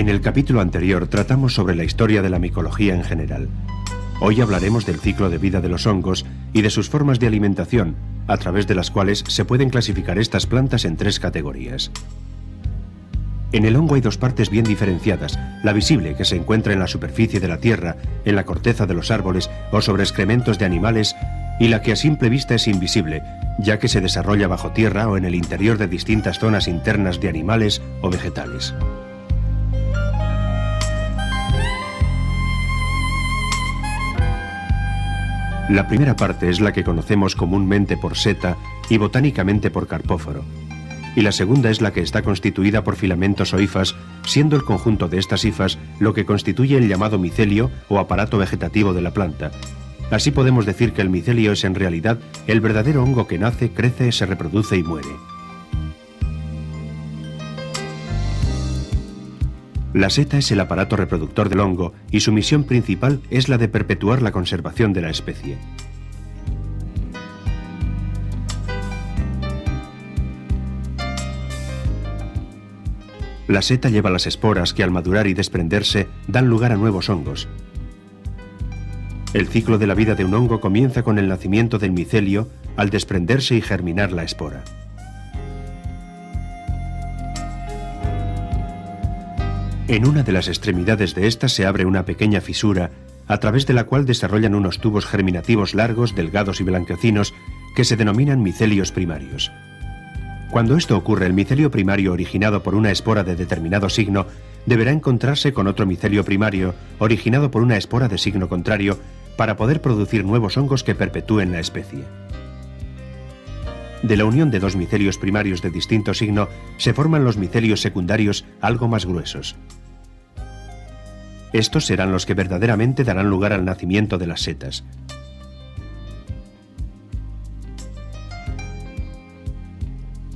En el capítulo anterior tratamos sobre la historia de la micología en general. Hoy hablaremos del ciclo de vida de los hongos y de sus formas de alimentación, a través de las cuales se pueden clasificar estas plantas en tres categorías. En el hongo hay dos partes bien diferenciadas: la visible, que se encuentra en la superficie de la tierra, en la corteza de los árboles o sobre excrementos de animales, y la que a simple vista es invisible, ya que se desarrolla bajo tierra o en el interior de distintas zonas internas de animales o vegetales. La primera parte es la que conocemos comúnmente por seta y botánicamente por carpóforo, y la segunda es la que está constituida por filamentos o hifas, siendo el conjunto de estas hifas lo que constituye el llamado micelio o aparato vegetativo de la planta. Así podemos decir que el micelio es en realidad el verdadero hongo que nace, crece, se reproduce y muere. La seta es el aparato reproductor del hongo y su misión principal es la de perpetuar la conservación de la especie. La seta lleva las esporas que al madurar y desprenderse dan lugar a nuevos hongos. El ciclo de la vida de un hongo comienza con el nacimiento del micelio al desprenderse y germinar la espora. En una de las extremidades de esta se abre una pequeña fisura, a través de la cual desarrollan unos tubos germinativos largos, delgados y blanquecinos que se denominan micelios primarios. Cuando esto ocurre, el micelio primario originado por una espora de determinado signo deberá encontrarse con otro micelio primario originado por una espora de signo contrario para poder producir nuevos hongos que perpetúen la especie. De la unión de dos micelios primarios de distinto signo se forman los micelios secundarios algo más gruesos. Estos serán los que verdaderamente darán lugar al nacimiento de las setas.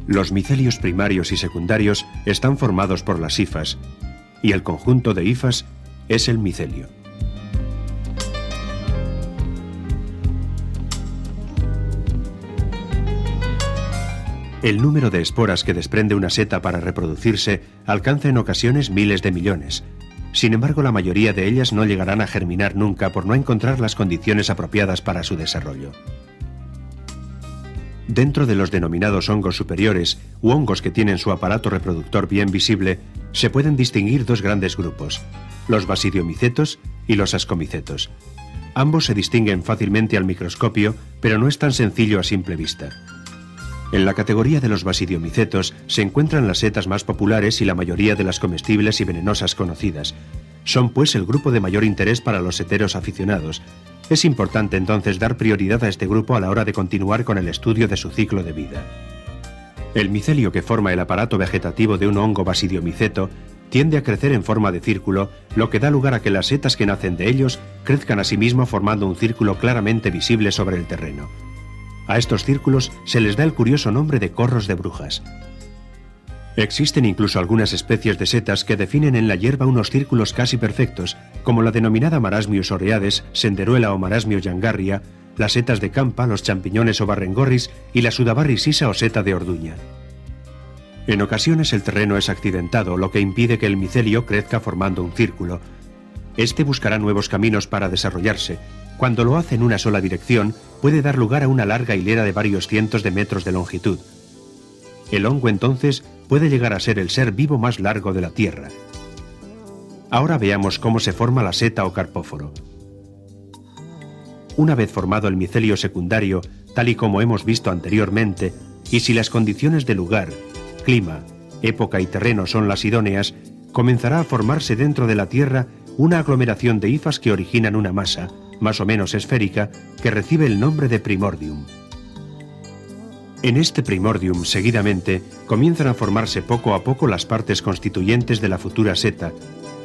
Los micelios primarios y secundarios están formados por las hifas, y el conjunto de hifas es el micelio. El número de esporas que desprende una seta para reproducirse alcanza en ocasiones miles de millones. Sin embargo, la mayoría de ellas no llegarán a germinar nunca por no encontrar las condiciones apropiadas para su desarrollo. Dentro de los denominados hongos superiores, u hongos que tienen su aparato reproductor bien visible, se pueden distinguir dos grandes grupos: los basidiomicetos y los ascomicetos. Ambos se distinguen fácilmente al microscopio, pero no es tan sencillo a simple vista. En la categoría de los basidiomicetos se encuentran las setas más populares y la mayoría de las comestibles y venenosas conocidas. Son pues el grupo de mayor interés para los seteros aficionados. Es importante entonces dar prioridad a este grupo a la hora de continuar con el estudio de su ciclo de vida. El micelio que forma el aparato vegetativo de un hongo basidiomiceto tiende a crecer en forma de círculo, lo que da lugar a que las setas que nacen de ellos crezcan a sí mismo formando un círculo claramente visible sobre el terreno. A estos círculos se les da el curioso nombre de corros de brujas. Existen incluso algunas especies de setas que definen en la hierba unos círculos casi perfectos, como la denominada Marasmius oreades, Senderuela o Marasmius yangarria, las setas de campa, los champiñones o barrengorris y la Sudabarris sisa o seta de Orduña. En ocasiones el terreno es accidentado, lo que impide que el micelio crezca formando un círculo. Este buscará nuevos caminos para desarrollarse. Cuando lo hace en una sola dirección, puede dar lugar a una larga hilera de varios cientos de metros de longitud. El hongo entonces puede llegar a ser el ser vivo más largo de la Tierra. Ahora veamos cómo se forma la seta o carpóforo. Una vez formado el micelio secundario, tal y como hemos visto anteriormente, y si las condiciones de lugar, clima, época y terreno son las idóneas, comenzará a formarse dentro de la Tierra una aglomeración de hifas que originan una masa, más o menos esférica, que recibe el nombre de primordium. En este primordium, seguidamente, comienzan a formarse poco a poco las partes constituyentes de la futura seta,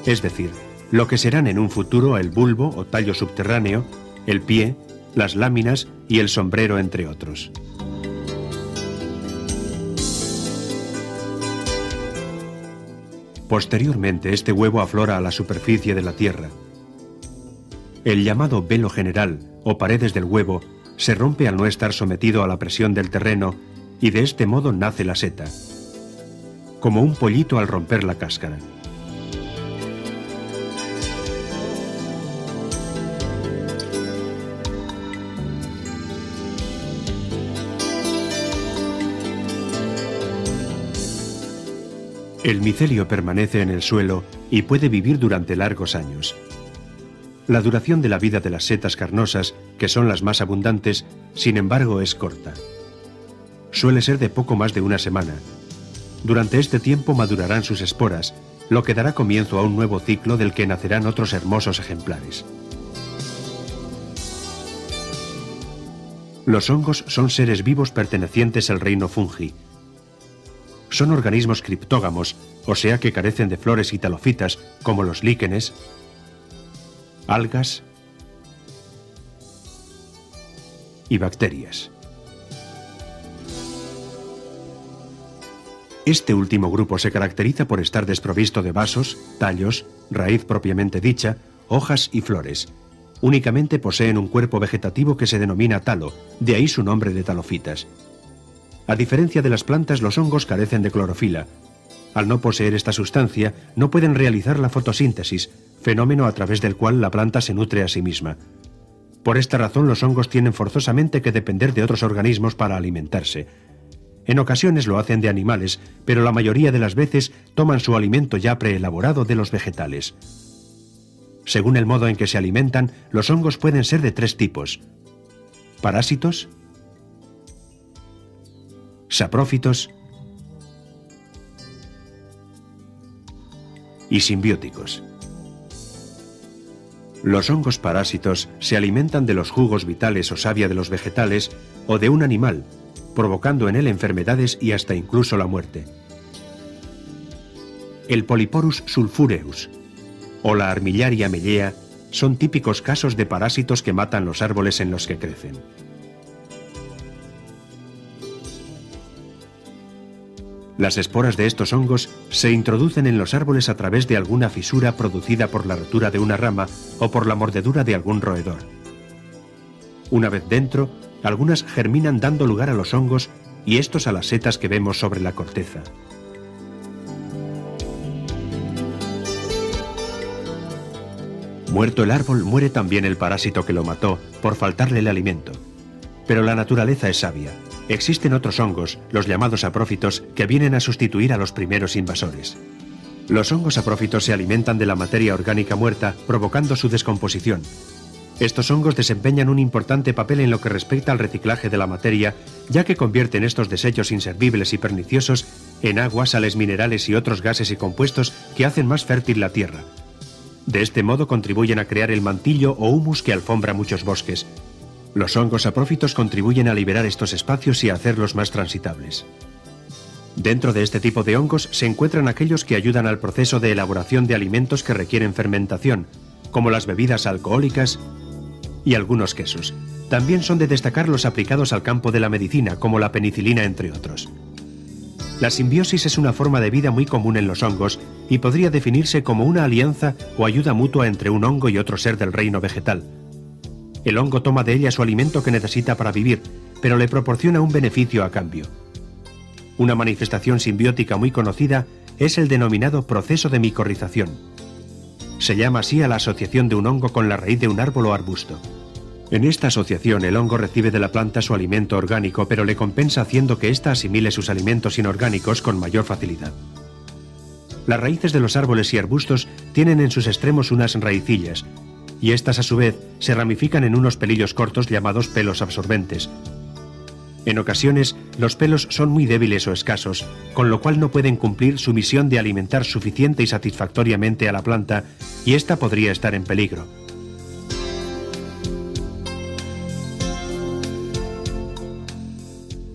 es decir, lo que serán en un futuro el bulbo o tallo subterráneo, el pie, las láminas y el sombrero, entre otros. Posteriormente, este huevo aflora a la superficie de la Tierra. El llamado velo general, o paredes del huevo, se rompe al no estar sometido a la presión del terreno y de este modo nace la seta, como un pollito al romper la cáscara. El micelio permanece en el suelo y puede vivir durante largos años. La duración de la vida de las setas carnosas, que son las más abundantes, sin embargo, es corta. Suele ser de poco más de una semana. Durante este tiempo madurarán sus esporas, lo que dará comienzo a un nuevo ciclo del que nacerán otros hermosos ejemplares. Los hongos son seres vivos pertenecientes al reino fungi. Son organismos criptógamos, o sea que carecen de flores y talofitas, como los líquenes, algas y bacterias. Este último grupo se caracteriza por estar desprovisto de vasos, tallos, raíz propiamente dicha, hojas y flores. Únicamente poseen un cuerpo vegetativo que se denomina talo, de ahí su nombre de talofitas. A diferencia de las plantas, los hongos carecen de clorofila. Al no poseer esta sustancia, no pueden realizar la fotosíntesis, fenómeno a través del cual la planta se nutre a sí misma. Por esta razón, los hongos tienen forzosamente que depender de otros organismos para alimentarse. En ocasiones lo hacen de animales, pero la mayoría de las veces toman su alimento ya preelaborado de los vegetales. Según el modo en que se alimentan, los hongos pueden ser de tres tipos: parásitos, saprófitos y simbióticos. Los hongos parásitos se alimentan de los jugos vitales o savia de los vegetales o de un animal, provocando en él enfermedades y hasta incluso la muerte. El Polyporus sulphureus o la Armillaria mellea son típicos casos de parásitos que matan los árboles en los que crecen. Las esporas de estos hongos se introducen en los árboles a través de alguna fisura producida por la rotura de una rama o por la mordedura de algún roedor. Una vez dentro, algunas germinan dando lugar a los hongos y estos a las setas que vemos sobre la corteza. Muerto el árbol, muere también el parásito que lo mató por faltarle el alimento. Pero la naturaleza es sabia. Existen otros hongos, los llamados saprófitos, que vienen a sustituir a los primeros invasores. Los hongos saprófitos se alimentan de la materia orgánica muerta, provocando su descomposición. Estos hongos desempeñan un importante papel en lo que respecta al reciclaje de la materia, ya que convierten estos desechos inservibles y perniciosos en agua, sales minerales y otros gases y compuestos que hacen más fértil la tierra. De este modo contribuyen a crear el mantillo o humus que alfombra muchos bosques. Los hongos saprófitos contribuyen a liberar estos espacios y a hacerlos más transitables. Dentro de este tipo de hongos se encuentran aquellos que ayudan al proceso de elaboración de alimentos que requieren fermentación, como las bebidas alcohólicas y algunos quesos. También son de destacar los aplicados al campo de la medicina, como la penicilina, entre otros. La simbiosis es una forma de vida muy común en los hongos y podría definirse como una alianza o ayuda mutua entre un hongo y otro ser del reino vegetal. El hongo toma de ella su alimento que necesita para vivir, pero le proporciona un beneficio a cambio. Una manifestación simbiótica muy conocida es el denominado proceso de micorrización. Se llama así a la asociación de un hongo con la raíz de un árbol o arbusto. En esta asociación el hongo recibe de la planta su alimento orgánico, pero le compensa haciendo que ésta asimile sus alimentos inorgánicos con mayor facilidad. Las raíces de los árboles y arbustos tienen en sus extremos unas raicillas, y estas a su vez se ramifican en unos pelillos cortos llamados pelos absorbentes. En ocasiones, los pelos son muy débiles o escasos, con lo cual no pueden cumplir su misión de alimentar suficiente y satisfactoriamente a la planta, y ésta podría estar en peligro.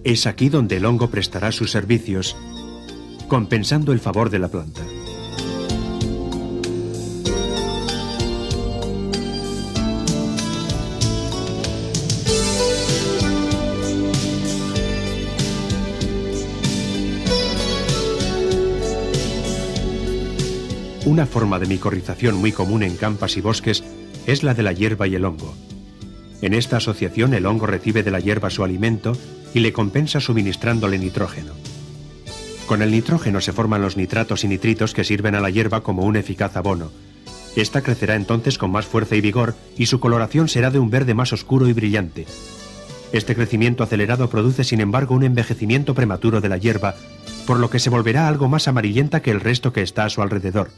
Es aquí donde el hongo prestará sus servicios, compensando el favor de la planta. Una forma de micorrización muy común en campas y bosques es la de la hierba y el hongo. En esta asociación el hongo recibe de la hierba su alimento y le compensa suministrándole nitrógeno. Con el nitrógeno se forman los nitratos y nitritos que sirven a la hierba como un eficaz abono. Esta crecerá entonces con más fuerza y vigor y su coloración será de un verde más oscuro y brillante. Este crecimiento acelerado produce sin embargo un envejecimiento prematuro de la hierba por lo que se volverá algo más amarillenta que el resto que está a su alrededor.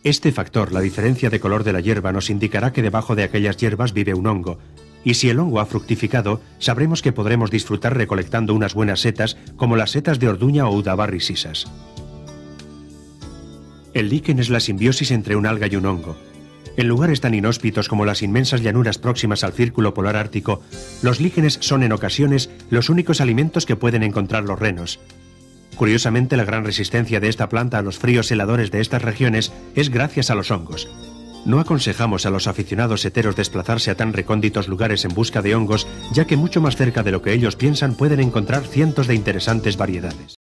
Este factor, la diferencia de color de la hierba, nos indicará que debajo de aquellas hierbas vive un hongo, y si el hongo ha fructificado, sabremos que podremos disfrutar recolectando unas buenas setas como las setas de orduña o udabarri sisas. El líquen es la simbiosis entre un alga y un hongo. En lugares tan inhóspitos como las inmensas llanuras próximas al círculo polar ártico, los líquenes son en ocasiones los únicos alimentos que pueden encontrar los renos. Curiosamente, la gran resistencia de esta planta a los fríos heladores de estas regiones es gracias a los hongos. No aconsejamos a los aficionados seteros desplazarse a tan recónditos lugares en busca de hongos, ya que mucho más cerca de lo que ellos piensan pueden encontrar cientos de interesantes variedades.